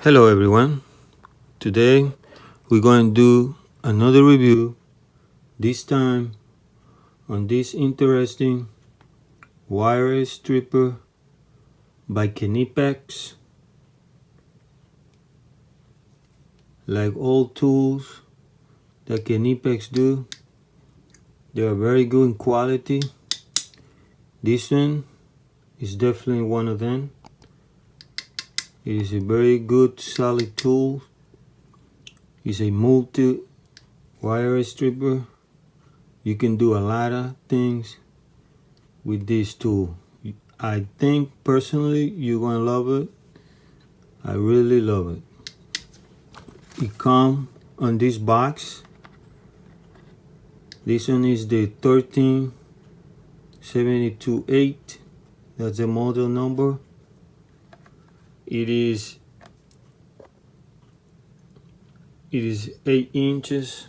Hello everyone. Today we're going to do another review, this time on this interesting wire stripper by Knipex. Like all tools that Knipex do, they are very good in quality. This one is definitely one of them. It is a very good solid tool. It's a multi wire stripper. You can do a lot of things with this tool. I think personally you're gonna love it. I really love it. It comes on this box. This one is the 13728. That's the model number. It is 8 inches.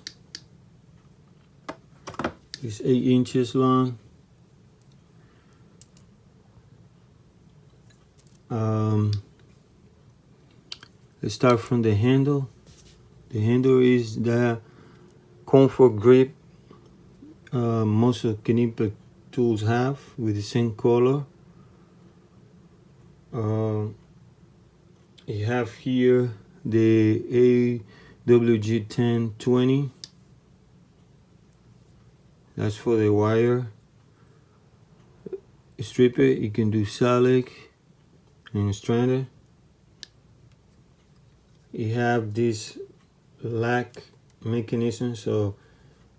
It's 8 inches long. Let's start from the handle. The handle is the comfort grip most of Knipex tools have, with the same color. You have here the AWG1020. That's for the wire stripper. You can do solid and stranded. You have this lock mechanism, so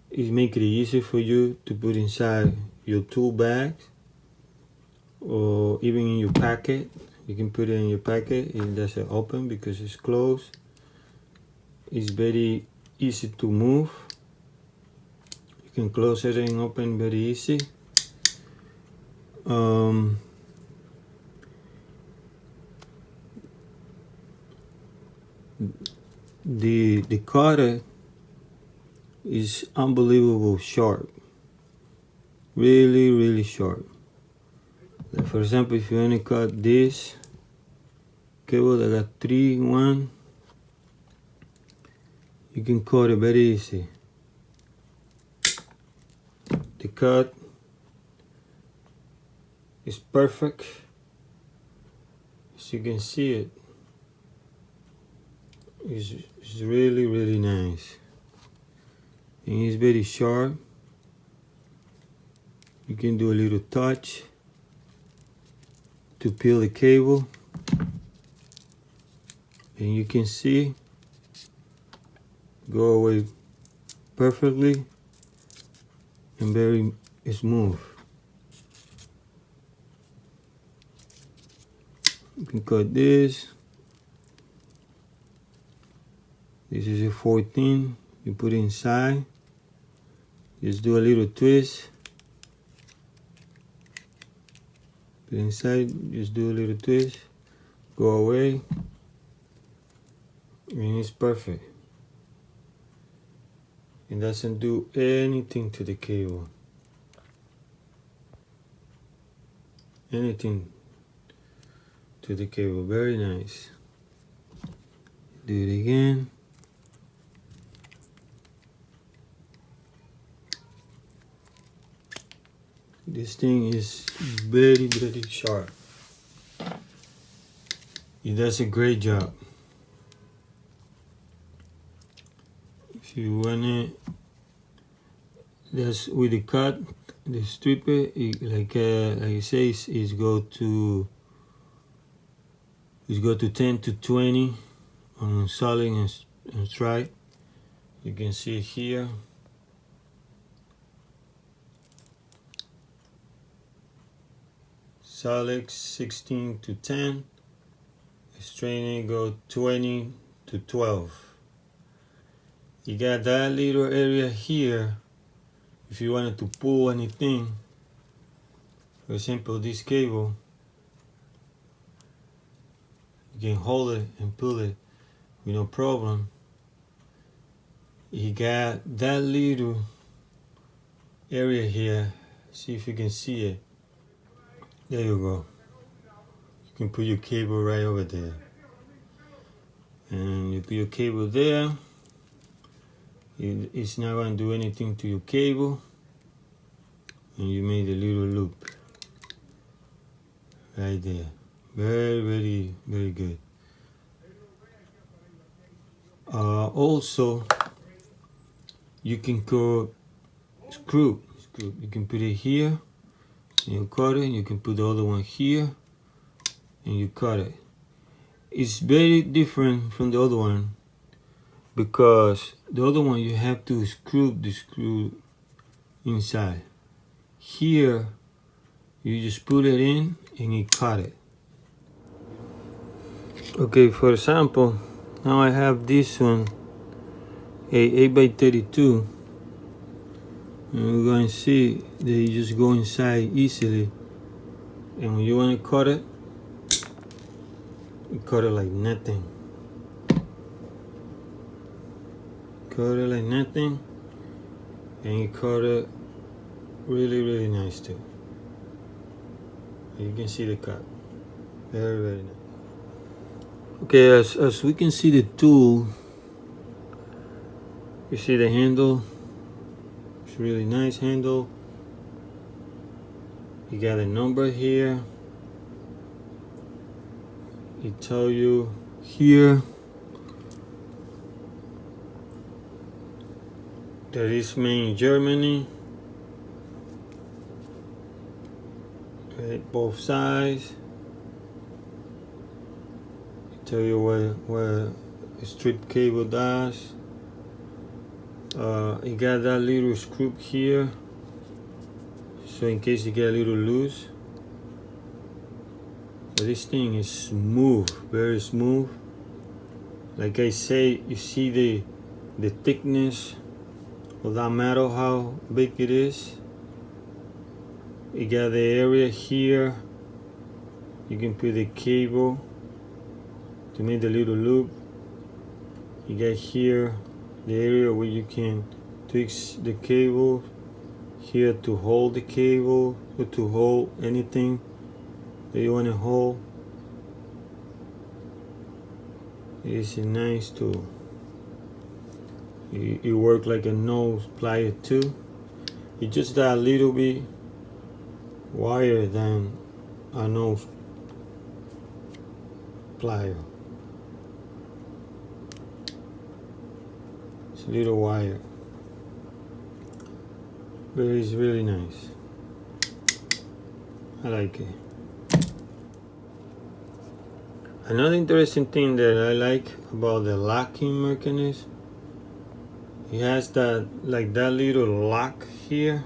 it makes it easy for you to put inside your tool bags or even in your packet. You can put it in your packet. It doesn't open because it's closed. It's very easy to move. You can close it and open very easy. The cutter is unbelievable sharp. Really sharp. Like for example, if you want to cut this cable that got 3 in 1, you can cut it very easy. The cut is perfect. As you can see it, it's really nice. And it's very sharp. You can do a little touch to peel the cable, and you can see go away perfectly and very smooth. You can cut this. This is a 14. You put it inside. Just do a little twist. Put it inside. Just do a little twist. Go away. And it's perfect. It doesn't do anything to the cable. Anything to the cable. Very nice. Do it again. This thing is very sharp. It does a great job. If you want it, that's with the cut, the stripper, like I say, is go to 10 to 20 on solid and stripe. You can see it here. Solid 16 to 10. Straining go 20 to 12. You got that little area here. If you wanted to pull anything, for example this cable, you can hold it and pull it with no problem. You got that little area here. See if you can see it. There you go. You can put your cable right over there. and you put your cable there. It's not going to do anything to your cable, and you made a little loop right there. Very good. Also, you can cut screw. You can put it here and you cut it. You can put the other one here and you cut it. It's very different from the other one because the other one you have to screw the screw inside. Here you just put it in and you cut it. Okay, for example, now I have this one, a 8x32, and we're going to see that you just go inside easily, and when you want to cut it, you cut it like nothing. Cut it like nothing, and you cut it really nice too. You can see the cut, very nice. Okay, as we can see the tool, you see the handle. It's a really nice handle. You got a number here. It tell you here that it's made in Germany. Right, both sides. It tell you where the strip cable does. You got that little screw here, so in case you get a little loose. So this thing is smooth, very smooth. Like I say, you see the thickness of that metal, how big it is. You got the area here. You can put the cable to make the little loop. You got here the area where you can twist the cable, here to hold the cable or to hold anything that you want to hold. It's a nice tool. It works like a nose plier too. It's just that a little bit wider than a nose plier. It's a little wire, but it's really nice. I like it. Another interesting thing that I like about the locking mechanism, it has that little lock here.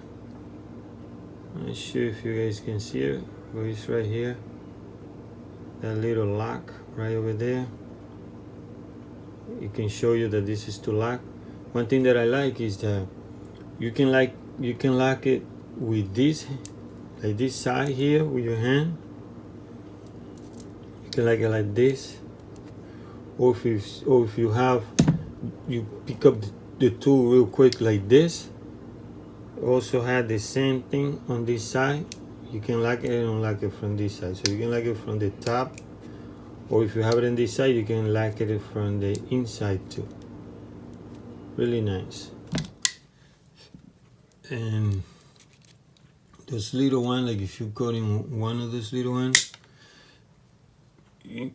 I'm not sure if you guys can see it, but it's right here. That little lock right over there. It can show you that this is to lock. One thing that I like is that you can lock it with this, like this side here with your hand. You can lock it like this, or if you pick up the tool real quick like this. Also have the same thing on this side. You can lock it and unlock it from this side. So you can lock it from the top, or if you have it on this side, you can lock it from the inside too. Really nice. And those little one, like if you cut in one of those little ones, you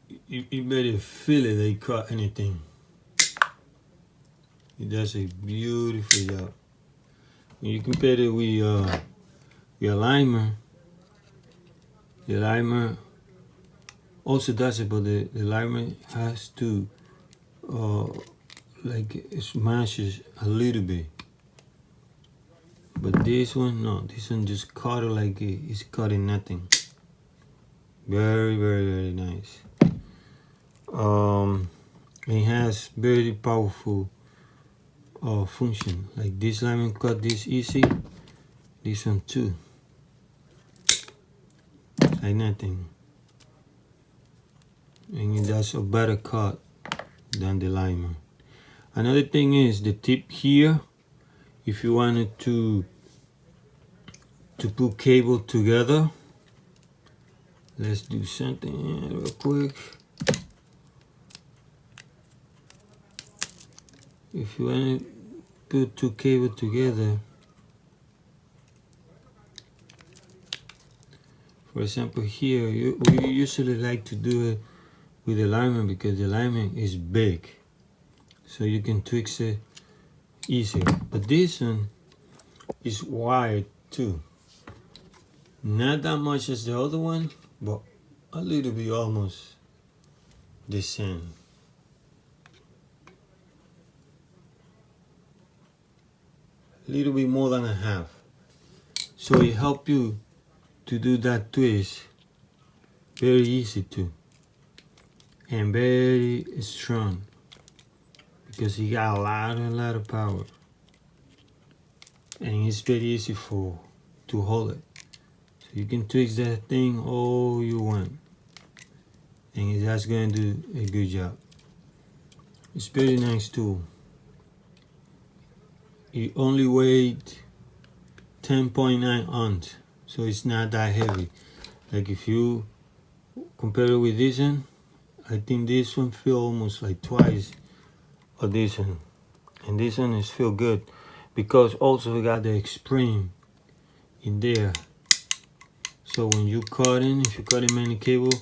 better feel it. They cut anything. It does a beautiful job. When you compare it with your limer, the limer also does it, but the limer has to like it smashes a little bit. But this one, no, this one just cut it like it's cutting nothing. Very nice. It has very powerful function. Like this lemon cut this easy, this one too. Like nothing. And it does a better cut than the limer. Another thing is the tip here. If you wanted to put cable together, let's do something real quick. if you want to put two cables together, for example here, we usually like to do it with the alignment because the alignment is big, so you can twist it easier. But this one is wide too, not that much as the other one, but a little bit almost the same. A little bit more than a half, so it helps you to do that twist very easy too, and very strong because he got a lot of power, and it's very easy to hold it. So you can twist that thing all you want, and that's going to do a good job. It's very nice tool. It only weighs 10.9 ounce, so it's not that heavy. Like if you compare it with this one, I think this one feels almost like twice of this one, and this one is feel good because also we got the spring in there. So when you cutting, if you cutting many cable,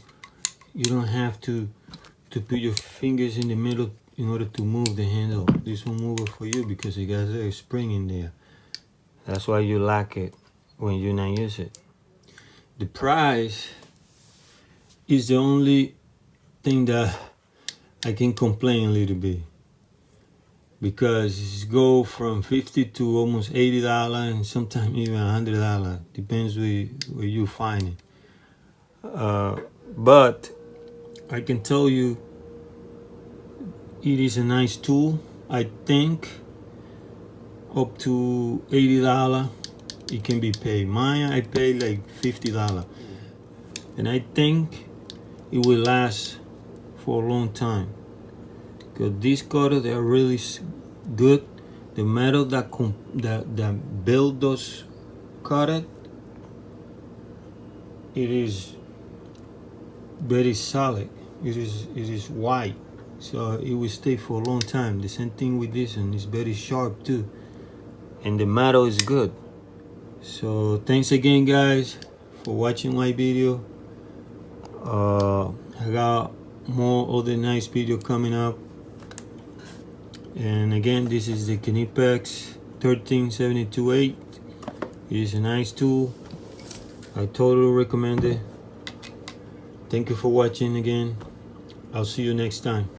you don't have to put your fingers in the middle in order to move the handle. This will move it for you because it got a spring in there. That's why you like it when you not use it. The price is the only thing that I can complain a little bit, because it's go from $50 to almost $80 and sometimes even $100. Depends where you find it. But I can tell you it is a nice tool. I think up to $80 it can be paid. Mine I paid like $50, and I think it will last for a long time because these cutters, they are really good. The metal that build those cutters, it is very solid. It is white, so it will stay for a long time. The same thing with this one. It's very sharp too, and the metal is good. So thanks again, guys, for watching my video. I got more other nice video coming up. And again, this is the Knipex 13728. It is a nice tool. I totally recommend it. Thank you for watching again. I'll see you next time.